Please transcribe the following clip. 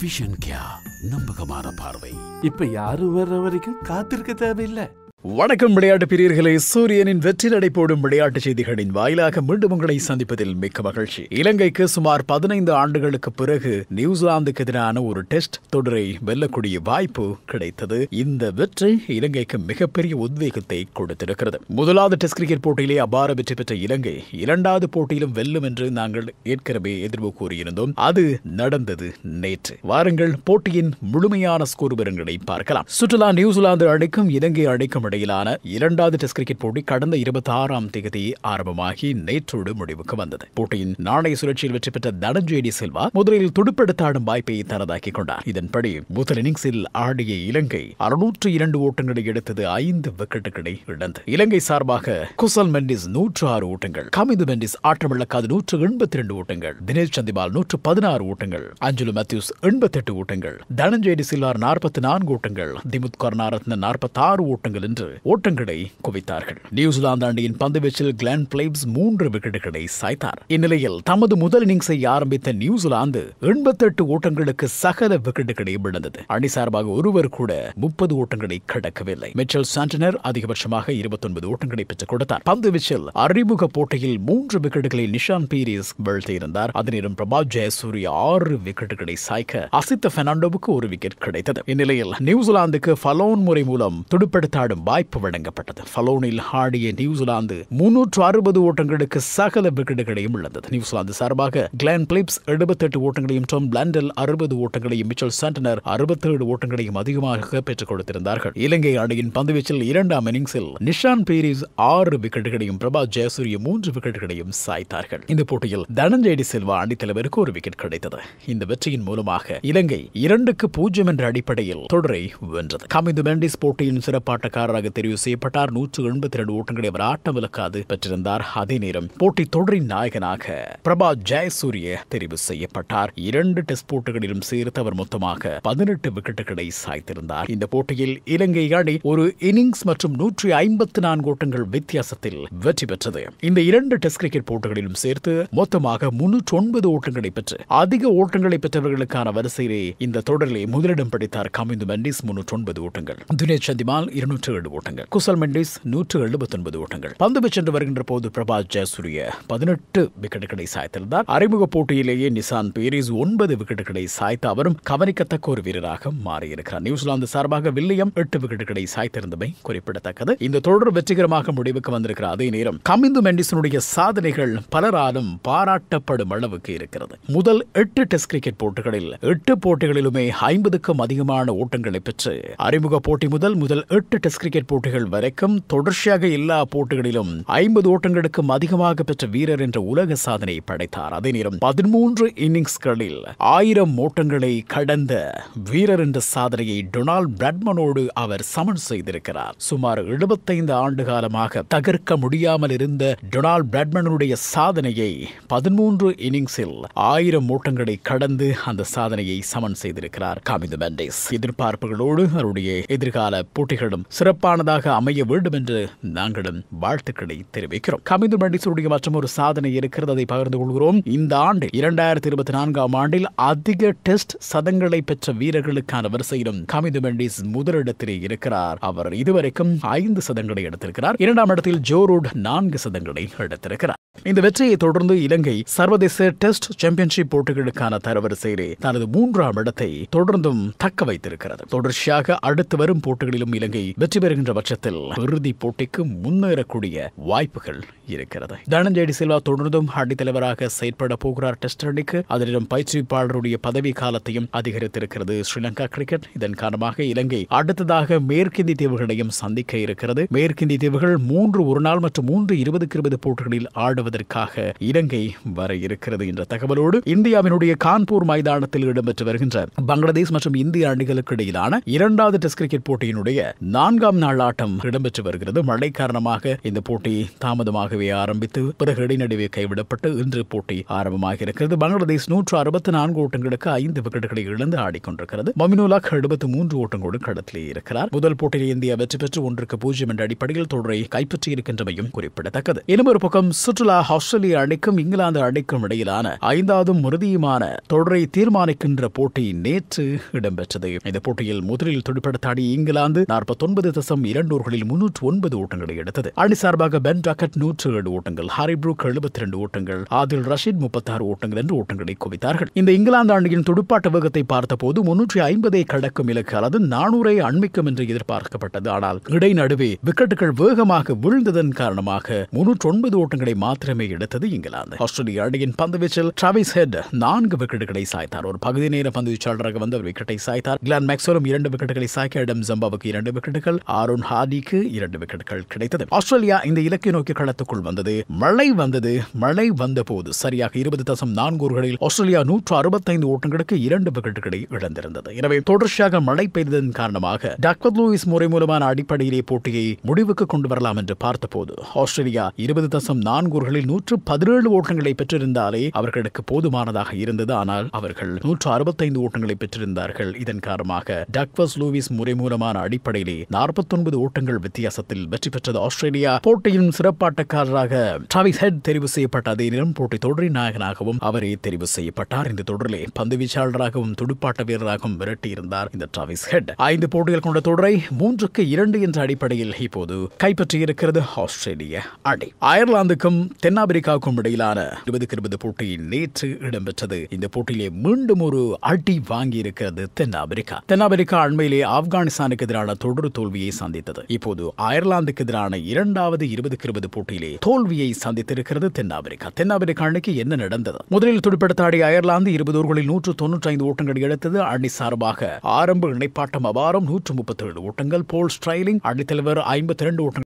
Vision கியா நம்பகமான பார்வை. இப்ப யாரும் வர்ற வரைக்கும் காத்திருக்க தேவையில்லை. வணக்கம் விளையாட்டு பிரியர்களே, சூரியனின் வெற்றி நடை போடும் விளையாட்டு செய்திகளின் வாயிலாக மீண்டும் உங்களை சந்திப்பதில் மிக்க மகிழ்ச்சி. இலங்கைக்கு சுமார் 15 ஆண்டுகளுக்கு பிறகு நியூசிலாந்துக்கு எதிரான ஒரு டெஸ்ட் தொடரை வெல்லக்கூடிய வாய்ப்பு கிடைத்தது. இந்த வெற்றி இலங்கைக்கு மிகப்பெரிய உத்வேகத்தை கொடுத்திருக்கிறது. முதலாவது டெஸ்ட் கிரிக்கெட் போட்டியிலே அபார வெற்றி பெற்ற இலங்கை இரண்டாவது போட்டியிலும் வெல்லும் என்று நாங்கள் ஏற்கனவே எதிர்வு கூறியிருந்தோம். அது நடந்தது நேற்று. வாருங்கள் போட்டியின் முழுமையான ஸ்கோர் விவரங்களை பார்க்கலாம். சுற்றுலா நியூசிலாந்து அணிக்கும் இலங்கை அணிக்கும் இடையிலான இரண்டாவது டெஸ்ட் கிரிக்கெட் போட்டி கடந்த 26ஆம் தேதி ஆரம்பமாகி நேற்றோடு முடிவுக்கு வந்தது. போட்டியின் நாணய சுழற்சியில் வெற்றி பெற்ற தனஞ்சயடி சில்வா முதலில் துடுப்பெடுத்தாடும் வாய்ப்பை தனதாக்கிக் கொண்டார். இதன்படி முதல் இன்னிங்ஸில் ஆடிய இலங்கை 602 ஓட்டங்களை எடுத்தது, 5 விக்கெட்டுகளை இழந்தது. இலங்கை சார்பாக குசல் மெண்டிஸ் 106 ஓட்டங்கள், கமிது மெண்டிஸ் ஆட்டமிழக்காது 182 ஓட்டங்கள், தினேஷ் சந்திமால் 116 ஓட்டங்கள், அஞ்சலு மேத்யூஸ் 88 ஓட்டங்கள், தனஞ்சயடி சில்வா 44 ஓட்டங்கள், திமுத் கருணாரத்ன 46 ஓட்டங்கள் என்று ஓட்டங்களை குவித்தார்கள். நியூசிலாந்து அணியின் பந்துவீச்சில் கிளென் பிலிப்ஸ் 3 விக்கெட்டுகளை சாய்த்தார். இந்நிலையில் தமது முதல் இன்னிங்ஸை ஆரம்பித்த நியூசிலாந்து 88 ஓட்டங்களுக்கு சகல விக்கெட்டுகளை இழந்தது. அணி சார்பாக ஒருவர் கூட 30 ஓட்டங்களை கடக்கவில்லை. மிச்சல் சாண்டனர் அதிகபட்சமாக 29 ஓட்டங்களை பெற்றுக் கொடுத்தார். பந்துவீச்சில் அறிமுக போட்டியில் 3 விக்கெட்டுகளை நிஷான் பீரிஸ் வீழ்த்தியிருந்தார். அதனிடம் பிரபாத் ஜெயசூர்யா 6 விக்கெட்டுகளை சாய்க்க அசித்த பெர்னாண்டோவுக்கு 1 விக்கெட் கிடைத்தது. இந்நிலையில் நியூசிலாந்துக்கு ஃபலோன் முறை மூலம் துடுப்பெடுத்தாடும் வாய்ப்பு வழங்கப்பட்டது. ஃபலோனில் ஆடிய நியூசிலாந்து 360 ஓட்டங்களுக்கு சகல விக்கெட்டுகளையும் இழந்தது. நியூசிலாந்து சார்பாக கிளென் பிலிப்ஸ் 78 ஓட்டங்களையும், டாம் பிளண்டல் 60 ஓட்டங்களையும், மிச்சல் சாண்டனர் 67 ஓட்டங்களையும் அதிகமாக பெற்றுக் கொடுத்திருந்தார்கள். இலங்கை அணியின் பந்துவீச்சில் இரண்டாம் இன்னிங்ஸில் நிஷான் பீரிஸ் 6 விக்கெட்டுகளையும், பிரபாத் ஜெயசூரிய 3 விக்கெட்டுகளையும் சாய்த்தார்கள். இந்த போட்டியில் தனஞ்சயடி சில்வா அணித்தலைவருக்கு 1 விக்கெட் கிடைத்தது. இந்த வெற்றியின் மூலமாக இலங்கை 2-0 என்ற அடிப்படையில் தொடரை வென்றது. கமிது மெண்டிஸ் போட்டியின் சிறப்பாட்டக்காரராக தெரிவு செய்யப்பட்டார். 182 ஓட்டங்களை அவர் ஆட்டமிழக்காது பெற்றிருந்தார். அதே நேரம் போட்டி தொடரின் நாயகனாக பிரபாத் ஜெயசூரிய தெரிவு செய்யப்பட்டார். 2 டெஸ்ட் போட்டிகளிலும் சேர்த்து அவர் மொத்தமாக 18 விக்கெட்டுகளை சாய்த்திருந்தார். இந்த போட்டியில் இலங்கை அணி ஒரு இன்னிங்ஸ் மற்றும் 154 ஓட்டங்கள் வித்தியாசத்தில் வெற்றி பெற்றது. இந்த 2 டெஸ்ட் கிரிக்கெட் போட்டிகளிலும் சேர்த்து மொத்தமாக 309 ஓட்டங்களை பெற்று அதிக ஓட்டங்களை பெற்றவர்களுக்கான வரிசையிலே இந்த தொடரிலே முதலிடம் பிடித்தார் கமிந்து மெண்டிஸ் 309 ஓட்டங்கள், தினேஷ் சந்திமால் 207 ஓட்டங்கள், குசல் மெண்டிஸ் 179 ஓட்டங்கள். பந்து சென்று வருகின்ற போது பிரபாத் ஜெயசூரிய 18 விக்கெட்டுகளை சாய்த்திருந்தார். அறிமுக போட்டியிலேயே நிஷான் பீரிஸ் 9 விக்கெட்டுகளை சாய்த்து அவரும் கவனிக்கத்தக்க ஒரு வீரராக மாறியிருக்கிறார். நியூசிலாந்து சார்பாக வில்லியம் 8 விக்கெட்டுகளை சாய்த்திருந்தமை குறிப்பிடத்தக்கது. இந்த தொடர் வெற்றிகரமாக முடிவுக்கு வந்திருக்கிற அதே நேரம் கமிந்து மெண்டிஸினுடைய சாதனைகள் பலராலும் பாராட்டப்படும் அளவுக்கு இருக்கிறது. முதல் 8 டெஸ்ட் கிரிக்கெட் போட்டிகளில் 8 போட்டிகளிலுமே 50க்கும் அதிகமான ஓட்டங்களை பெற்று அறிமுக போட்டி முதல் 8 டெஸ்ட் கிரிக்கெட் போட்டிகள் வரைக்கும் தொடர்ச்சியாக எல்லா போட்டிகளிலும் 50 ஓட்டங்களுக்கும் அதிகமாக பெற்ற வீரர் என்ற உலக சாதனை படைத்தார். அதே நேரம் 13 இன்னிங்ஸ்களில் 1000 ஓட்டங்களை கடந்த வீரர் என்ற சாதனையை டொனால்ட் பிராட்மனோடு அவர் சமன் செய்திருக்கிறார். சுமார் 75 ஆண்டு காலமாக தகர்க்க முடியாமல் இருந்த டொனால்ட் பிராட்மனுடைய சாதனையை 13 இன்னிங்ஸில் 1000 ஓட்டங்களை கடந்து அந்த சாதனையை சமன் செய்திருக்கிறார் கமிது மெண்டிஸ். எதிர்பார்ப்புகளோடு அவருடைய எதிர்கால போட்டிகளும் சிறப்பானதாக அமைய வேண்டும் என்று நாங்களும் வாழ்த்துக்களை தெரிவிக்கிறோம். கமிது மெண்டிஸுடைய மற்றும் ஒரு சாதனை இருக்கிறது, அதை பகிர்ந்து கொள்கிறோம். இந்த ஆண்டு 2024ஆம் ஆண்டில் அதிக டெஸ்ட் சதங்களை பெற்ற வீரர்களுக்கான வரிசையிலும் கமிது மெண்டிஸ் முதலிடத்திலே இருக்கிறார். அவர் இதுவரைக்கும் 5 சதங்களை எடுத்திருக்கிறார். 2ஆம் இடத்தில் ஜோ ரூட் 4 சதங்களை எடுத்திருக்கிறார். இந்த வெற்றியை தொடர்ந்து இலங்கை சர்வதேச டெஸ்ட் சாம்பியன்ஷிப் போட்டிகளுக்கான தரவரிசையிலே தனது 3ஆம் இடத்தை தொடர்ந்தும் தக்க வைத்திருக்கிறது. தொடர்ச்சியாக அடுத்து வரும் போட்டிகளிலும் இலங்கை வெற்றி பெறுகின்ற பட்சத்தில் இறுதி போட்டிக்கு முன்னேறக்கூடிய வாய்ப்புகள் இருக்கிறது. தனஞ்சயடி சில்வா தொடர்ந்தும் அணித்தலைவராக செயற்பட போகிறார் டெஸ்ட் அணிக்கு. அதனிடம் பயிற்சிப்பாளருடைய பதவி காலத்தையும் அதிகரித்திருக்கிறது ஸ்ரீலங்கா கிரிக்கெட். இதன் காரணமாக இலங்கை அடுத்ததாக மேற்கிந்திய தீவுகளையும் சந்திக்க இருக்கிறது. மேற்கிந்திய தீவுகள் 3 ஒருநாள் மற்றும் 3 20-20 போட்டிகளில் ஆடுவதற்காக இலங்கை வர இருக்கிறது என்ற தகவலோடு இந்தியாவினுடைய கான்பூர் மைதானத்தில் இடம்பெற்று வருகின்ற பங்களாதேஷ் மற்றும் இந்திய அணிகளுக்கு இடையிலான 2வது டெஸ்ட் கிரிக்கெட் போட்டியினுடைய 4ஆம் நாள் ஆட்டம் இடம்பெற்று வருகிறது. மழை காரணமாக இந்த போட்டி தாமதமாகவே ஆரம்பித்து பிறகு இடைநடுவே கைவிடப்பட்டு இன்று போட்டி ஆரம்பமாக இருக்கிறது. பங்களாதேஷ் 164 ஓட்டங்களுக்கு 5 விக்கெட்டுகளை இழந்து ஆடிக்கொண்டிருக்கிறது. மமினுலாக் 73 ஓட்டங்களோடு களத்திலே இருக்கிறார். முதல் போட்டியில் இந்தியா வெற்றி பெற்று 1-0 என்ற அடிப்படையில் தொடரை கைப்பற்றி இருக்கின்றமையும் குறிப்பிடத்தக்கது. இன்னும் ஒரு பக்கம் சுற்றுலா ஆஸ்திரேலிய அணிக்கும் இங்கிலாந்து அணிக்கும் இடையிலான 5வது இறுதியுமான தொடரை தீர்மானிக்கின்ற போட்டி நேற்று இடம்பெற்றது. இந்த போட்டியில் முதலில் துடுப்படுத்தாடிய இங்கிலாந்து 49.2 ஓவர்களில் 309 ஓட்டங்களை எடுத்தது. அணி சார்பாக பென் டக்கட் 107 ஓட்டங்கள், ஹாரி ப்ரூக் 72 ஓட்டங்கள், ஆதில் ரஷீத் 36 ஓட்டங்கள் என்று ஓட்டங்களை குவித்தார்கள். இந்த இங்கிலாந்து அணியின் துடுப்பாட்ட வேகத்தை பார்த்தபோது 350 கடக்கும் இலக்கு அல்லது 400 அண்மிக்கும் என்று எதிர்பார்க்கப்பட்டது. ஆனால் இடை நடுவே விக்கெட்டுகள் வேகமாக வீழ்ந்ததன் காரணமாக 309 ஓட்டங்களை மாத்திரமே எடுத்தது இங்கிலாந்து. ஆஸ்திரேலிய அணியின் பந்துவீச்சில் டிராவிஸ் ஹெட் 4 விக்கெட்டுகளை சாய்த்தார். ஒரு பகுதி நேர பந்துவீச்சாளராக வந்த விக்கெட்டை சாய்த்தார். கிளான் மேக்ஸ்வெலும் 2 விக்கெட்டுகளை சாய்க்க இடம் ஜம்பாவுக்கு 2 விக்கெட்டுகள், ஆரோன் ஹார்டிக்கு 2 விக்கெட்டுகள் கிடைத்தது. ஆஸ்திரேலியா இந்த இலக்கை நோக்கி களத்துக்குள் வந்தது. மழை வந்த போது சரியாக 20.4 ஓவர்களில் ஆஸ்திரேலியா 165 ஓட்டங்களுக்கு 2 விக்கெட்டுகளை இழந்திருந்தது. எனவே தொடர்ச்சியாக மழை பெய்ததன் காரணமாக டக்வர்த் லூயிஸ் முறை மூலமான அடிப்படையிலே போட்டியை முடிவுக்கு கொண்டு வரலாம் என்று பார்த்தபோது ஆஸ்திரேலியா 20.4 ஓவர்களில் 117 ஓட்டங்களை பெற்றிருந்தாலே அவர்களுக்கு போதுமானதாக இருந்தது. ஆனால் அவர்கள் 165 ஓட்டங்களை பெற்றிருந்தார்கள். இதன் காரணமாக டக்வர்த் லூயிஸ் முறை மூலமான அடிப்படையிலே 49 ஓட்டங்கள் வித்தியாசத்தில் வெற்றி பெற்றது ஆஸ்திரேலியா. போட்டியின் சிறப்பாட்டக்காரராக டிராவிஸ் ஹெட் தெரிவு செய்யப்பட்ட அதே நேரம் போட்டி தொடரின் நாயகனாகவும் அவரே தெரிவு செய்யப்பட்டார். இந்த தொடரிலே பந்து வீச்சாளராகவும் துடுப்பாட்ட வீரராகவும் விரட்டியிருந்தார் இந்த டிராவிஸ் ஹெட். 5 போட்டிகள் கொண்ட தொடரை 3-2 என்ற அடிப்படையில் இப்போது கைப்பற்றியிருக்கிறது ஆஸ்திரேலிய அணி. அயர்லாந்துக்கும் தென்னாப்பிரிக்காவுக்கும் இடையிலான 20-20 போட்டி நேற்று இடம்பெற்றது. இந்த போட்டியிலே மீண்டும் ஒரு அடி வாங்கி இருக்கிறது தென்னாப்பிரிக்கா. தென்னாப்பிரிக்கா அண்மையிலே ஆப்கானிஸ்தானுக்கு எதிரான தொடர் தோல்வியை சந்தித்தது. இப்போது அயர்லாந்துக்கு எதிரான 2வது 20-20 போட்டியிலே தோல்வியை சந்தித்திருக்கிறது தென்னாப்பிரிக்கா. தென்னாப்பிரிக்கா அணிக்கு என்ன நடந்தது? முதலில் துடுப்படுத்தாடிய அயர்லாந்து 20 ஓவர்களில் 195 ஓட்டங்கள் எடுத்தது. அணி சார்பாக ஆரம்ப இணைப்பாட்டம் அபாரம் 137 ஓட்டங்கள். போல் ஸ்ட்ரைலிங் அணித்தலைவர் 52 ஓட்டங்கள்